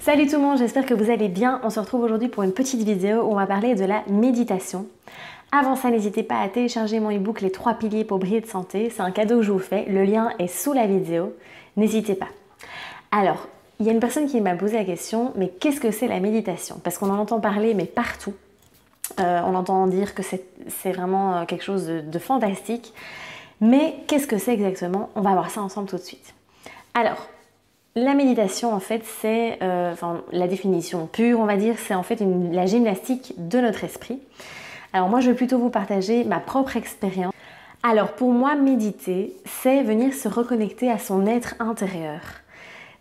Salut tout le monde, j'espère que vous allez bien. On se retrouve aujourd'hui pour une petite vidéo où on va parler de la méditation. Avant ça, n'hésitez pas à télécharger mon e-book Les 3 piliers pour briller de santé. C'est un cadeau que je vous fais. Le lien est sous la vidéo. N'hésitez pas. Alors, il y a une personne qui m'a posé la question, mais qu'est-ce que c'est la méditation? Parce qu'on en entend parler, mais partout. On entend dire que c'est vraiment quelque chose de fantastique. Mais qu'est-ce que c'est exactement? On va voir ça ensemble tout de suite. Alors, la méditation, en fait, c'est, la définition pure, on va dire, c'est en fait la gymnastique de notre esprit. Alors moi, je vais plutôt vous partager ma propre expérience. Alors pour moi, méditer, c'est venir se reconnecter à son être intérieur.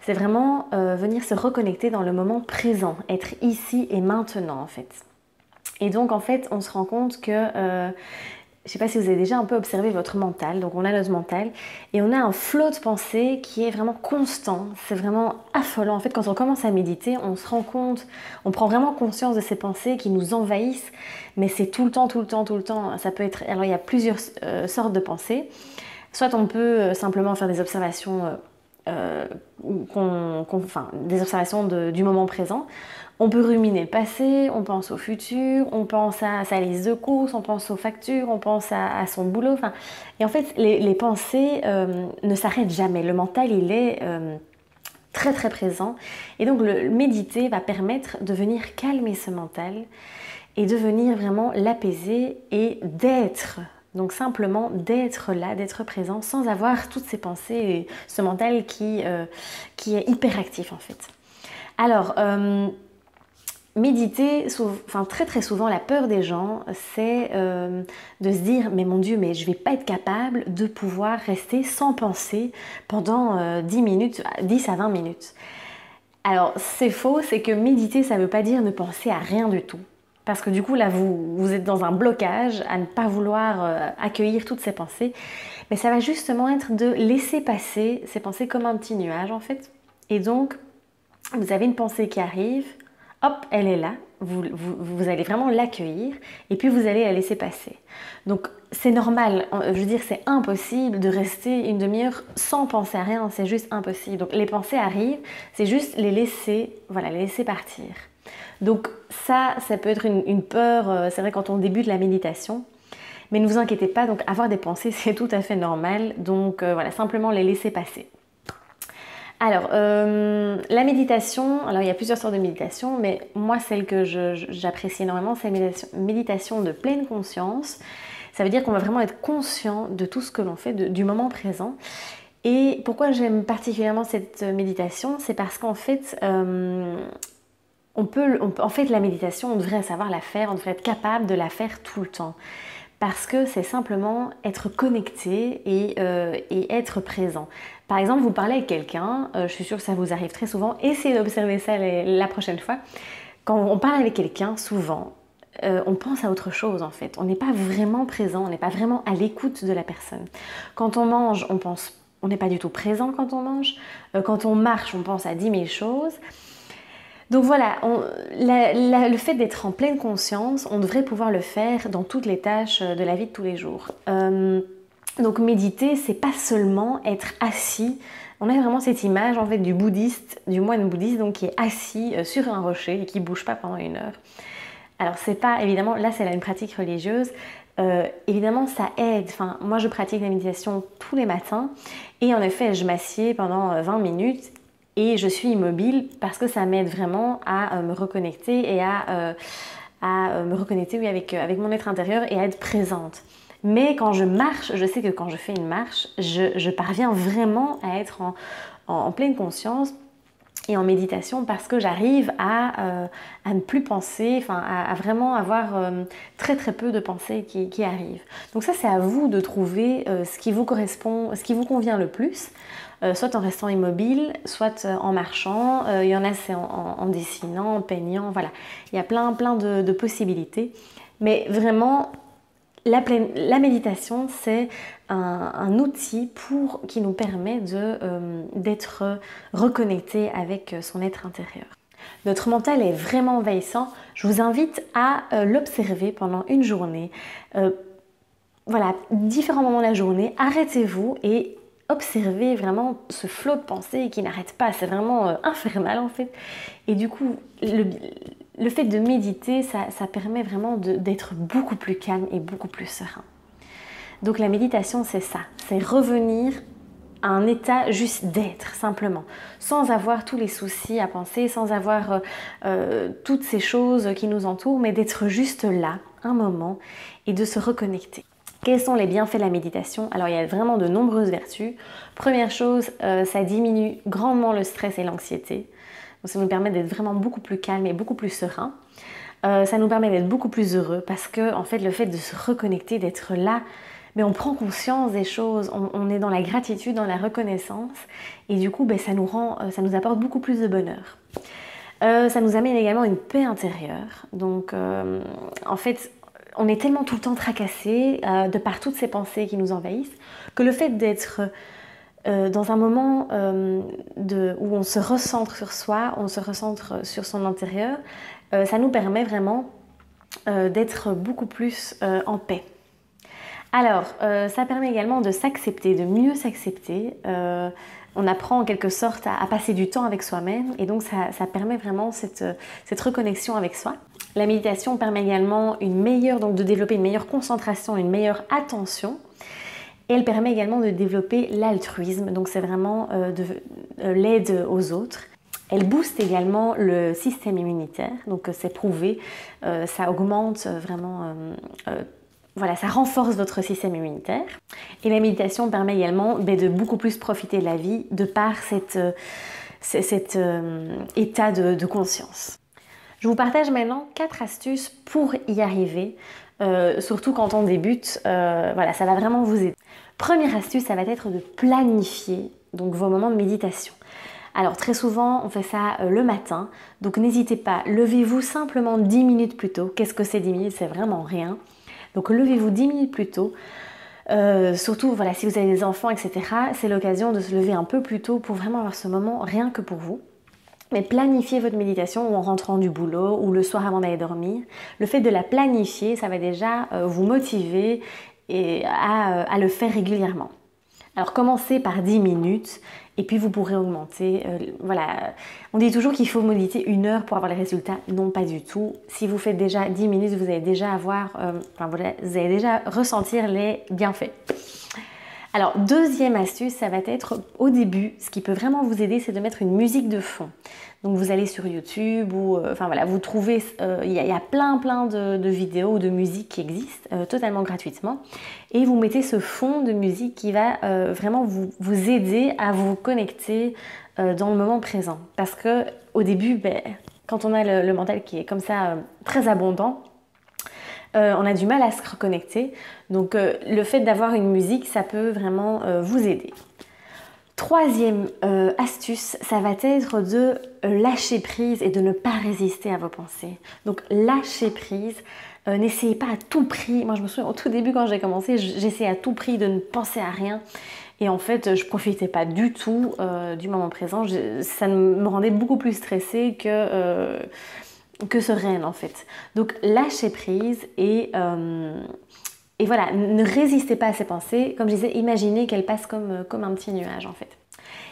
C'est vraiment venir se reconnecter dans le moment présent, être ici et maintenant, en fait. Et donc, en fait, on se rend compte que... je ne sais pas si vous avez déjà un peu observé votre mental. Donc on a notre mental et on a un flot de pensée qui est vraiment constant. C'est vraiment affolant. En fait, quand on commence à méditer, on se rend compte, on prend vraiment conscience de ces pensées qui nous envahissent. Mais c'est tout le temps, tout le temps, tout le temps. Ça peut être... Alors il y a plusieurs sortes de pensées. Soit on peut simplement faire des observations, des observations du moment présent. On peut ruminer le passé, on pense au futur, on pense à sa liste de courses, on pense aux factures, on pense à son boulot. Et en fait, les pensées ne s'arrêtent jamais. Le mental, il est très très présent. Et donc, le méditer va permettre de venir calmer ce mental et de venir vraiment l'apaiser et d'être. Donc simplement d'être là, d'être présent sans avoir toutes ces pensées et ce mental qui est hyperactif en fait. Alors... méditer, très très souvent, la peur des gens, c'est de se dire « mais mon Dieu, mais je ne vais pas être capable de pouvoir rester sans penser pendant 10 à 20 minutes. » Alors c'est faux, c'est que méditer, ça ne veut pas dire ne penser à rien du tout. Parce que du coup, là, vous êtes dans un blocage à ne pas vouloir accueillir toutes ces pensées. Mais ça va justement être de laisser passer ces pensées comme un petit nuage, en fait. Et donc, vous avez une pensée qui arrive, hop, elle est là, vous allez vraiment l'accueillir et puis vous allez la laisser passer. Donc c'est normal, je veux dire c'est impossible de rester une demi-heure sans penser à rien, c'est juste impossible. Donc les pensées arrivent, c'est juste les laisser partir. Donc ça peut être une peur, c'est vrai quand on débute la méditation. Mais ne vous inquiétez pas, donc avoir des pensées c'est tout à fait normal, donc simplement les laisser passer. Alors, la méditation, alors il y a plusieurs sortes de méditation, mais moi celle que j'apprécie énormément, c'est la méditation de pleine conscience. Ça veut dire qu'on va vraiment être conscient de tout ce que l'on fait, du moment présent. Et pourquoi j'aime particulièrement cette méditation, c'est parce qu'en fait, la méditation, on devrait savoir la faire, on devrait être capable de la faire tout le temps. Parce que c'est simplement être connecté et être présent. Par exemple, vous parlez avec quelqu'un, je suis sûre que ça vous arrive très souvent, essayez d'observer ça la prochaine fois. Quand on parle avec quelqu'un, souvent, on pense à autre chose en fait. On n'est pas vraiment présent, on n'est pas vraiment à l'écoute de la personne. Quand on mange, on n'est pas du tout présent quand on mange. Quand on marche, on pense à 10 000 choses. Donc voilà, le fait d'être en pleine conscience, on devrait pouvoir le faire dans toutes les tâches de la vie de tous les jours. Donc méditer, c'est pas seulement être assis. On a vraiment cette image en fait du moine bouddhiste donc qui est assis sur un rocher et qui bouge pas pendant 1 heure. Alors c'est pas évidemment, là c'est une pratique religieuse. Évidemment ça aide. Enfin, moi je pratique la méditation tous les matins et en effet je m'assieds pendant 20 minutes. Et je suis immobile parce que ça m'aide vraiment à me reconnecter et à me reconnecter avec mon être intérieur et à être présente. Mais quand je marche, je sais que quand je fais une marche, je parviens vraiment à être en pleine conscience et en méditation parce que j'arrive à ne plus penser, à vraiment avoir très très peu de pensées qui arrivent. Donc ça c'est à vous de trouver ce qui vous correspond, ce qui vous convient le plus. Soit en restant immobile, soit en marchant, il y en a c'est en dessinant, en peignant, voilà. Il y a plein de possibilités. Mais vraiment, la méditation, c'est un outil qui nous permet d'être reconnecté avec son être intérieur. Notre mental est vraiment envahissant. Je vous invite à l'observer pendant une journée. Différents moments de la journée, arrêtez-vous et observer vraiment ce flot de pensées qui n'arrête pas, c'est vraiment infernal en fait. Et du coup, le fait de méditer, ça permet vraiment d'être beaucoup plus calme et beaucoup plus serein. Donc la méditation, c'est ça, c'est revenir à un état juste d'être, simplement, sans avoir tous les soucis à penser, sans avoir toutes ces choses qui nous entourent, mais d'être juste là, un moment, et de se reconnecter. Quels sont les bienfaits de la méditation? Alors il y a vraiment de nombreuses vertus. Première chose, ça diminue grandement le stress et l'anxiété. Donc ça nous permet d'être vraiment beaucoup plus calme et beaucoup plus serein. Ça nous permet d'être beaucoup plus heureux parce que en fait, le fait de se reconnecter, d'être là, mais on prend conscience des choses, on est dans la gratitude, dans la reconnaissance, et du coup ça nous apporte beaucoup plus de bonheur. Ça nous amène également une paix intérieure. Donc en fait, on est tellement tout le temps tracassé de par toutes ces pensées qui nous envahissent que le fait d'être dans un moment où on se recentre sur soi, on se recentre sur son intérieur, ça nous permet vraiment d'être beaucoup plus en paix. Alors, ça permet également de s'accepter, de mieux s'accepter. On apprend en quelque sorte à passer du temps avec soi-même et donc ça permet vraiment cette reconnexion avec soi. La méditation permet également de développer une meilleure concentration, une meilleure attention. Et elle permet également de développer l'altruisme, donc c'est vraiment de l'aide aux autres. Elle booste également le système immunitaire, donc c'est prouvé, ça augmente vraiment, ça renforce votre système immunitaire. Et la méditation permet également de beaucoup plus profiter de la vie de par cet état de conscience. Je vous partage maintenant 4 astuces pour y arriver, surtout quand on débute, ça va vraiment vous aider. Première astuce, ça va être de planifier donc vos moments de méditation. Alors très souvent, on fait ça le matin, donc n'hésitez pas, levez-vous simplement 10 minutes plus tôt. Qu'est-ce que c'est 10 minutes? C'est vraiment rien. Donc levez-vous 10 minutes plus tôt. Surtout, si vous avez des enfants, etc., c'est l'occasion de se lever un peu plus tôt pour vraiment avoir ce moment rien que pour vous. Mais planifiez votre méditation en rentrant du boulot ou le soir avant d'aller dormir. Le fait de la planifier, ça va déjà vous motiver à le faire régulièrement. Alors commencez par 10 minutes et puis vous pourrez augmenter. On dit toujours qu'il faut méditer 1 heure pour avoir les résultats. Non, pas du tout. Si vous faites déjà 10 minutes, vous allez déjà ressentir les bienfaits. Alors, deuxième astuce, ça va être au début, ce qui peut vraiment vous aider, c'est de mettre une musique de fond. Donc, vous allez sur YouTube ou, vous trouvez, il y a plein de vidéos ou de musique qui existent totalement gratuitement. Et vous mettez ce fond de musique qui va vraiment vous aider à vous connecter dans le moment présent. Parce que au début, quand on a le mental qui est comme ça très abondant, on a du mal à se reconnecter. Donc le fait d'avoir une musique, ça peut vraiment vous aider. Troisième astuce, ça va être de lâcher prise et de ne pas résister à vos pensées. Donc lâcher prise, n'essayez pas à tout prix. Moi je me souviens au tout début quand j'ai commencé, j'essayais à tout prix de ne penser à rien. Et en fait, je profitais pas du tout du moment présent. Ça me rendait beaucoup plus stressée que sereine en fait. Donc lâchez prise et ne résistez pas à ces pensées. Comme je disais, imaginez qu'elles passent comme un petit nuage en fait.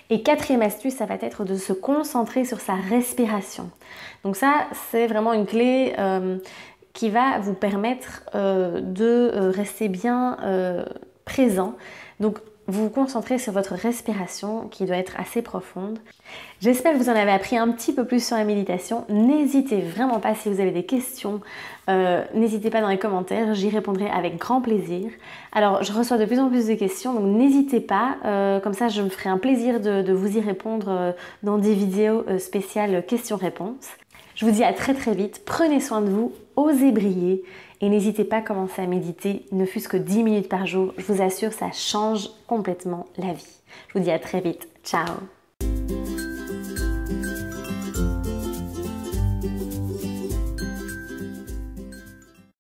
Et quatrième astuce, ça va être de se concentrer sur sa respiration. Donc ça, c'est vraiment une clé qui va vous permettre de rester bien présent. Donc vous vous concentrez sur votre respiration qui doit être assez profonde. J'espère que vous en avez appris un petit peu plus sur la méditation. N'hésitez vraiment pas si vous avez des questions. N'hésitez pas dans les commentaires, j'y répondrai avec grand plaisir. Alors je reçois de plus en plus de questions, donc n'hésitez pas. Comme ça je me ferai un plaisir de vous y répondre dans des vidéos spéciales questions-réponses. Je vous dis à très très vite. Prenez soin de vous, osez briller. Et n'hésitez pas à commencer à méditer, ne fût-ce que 10 minutes par jour. Je vous assure, ça change complètement la vie. Je vous dis à très vite. Ciao!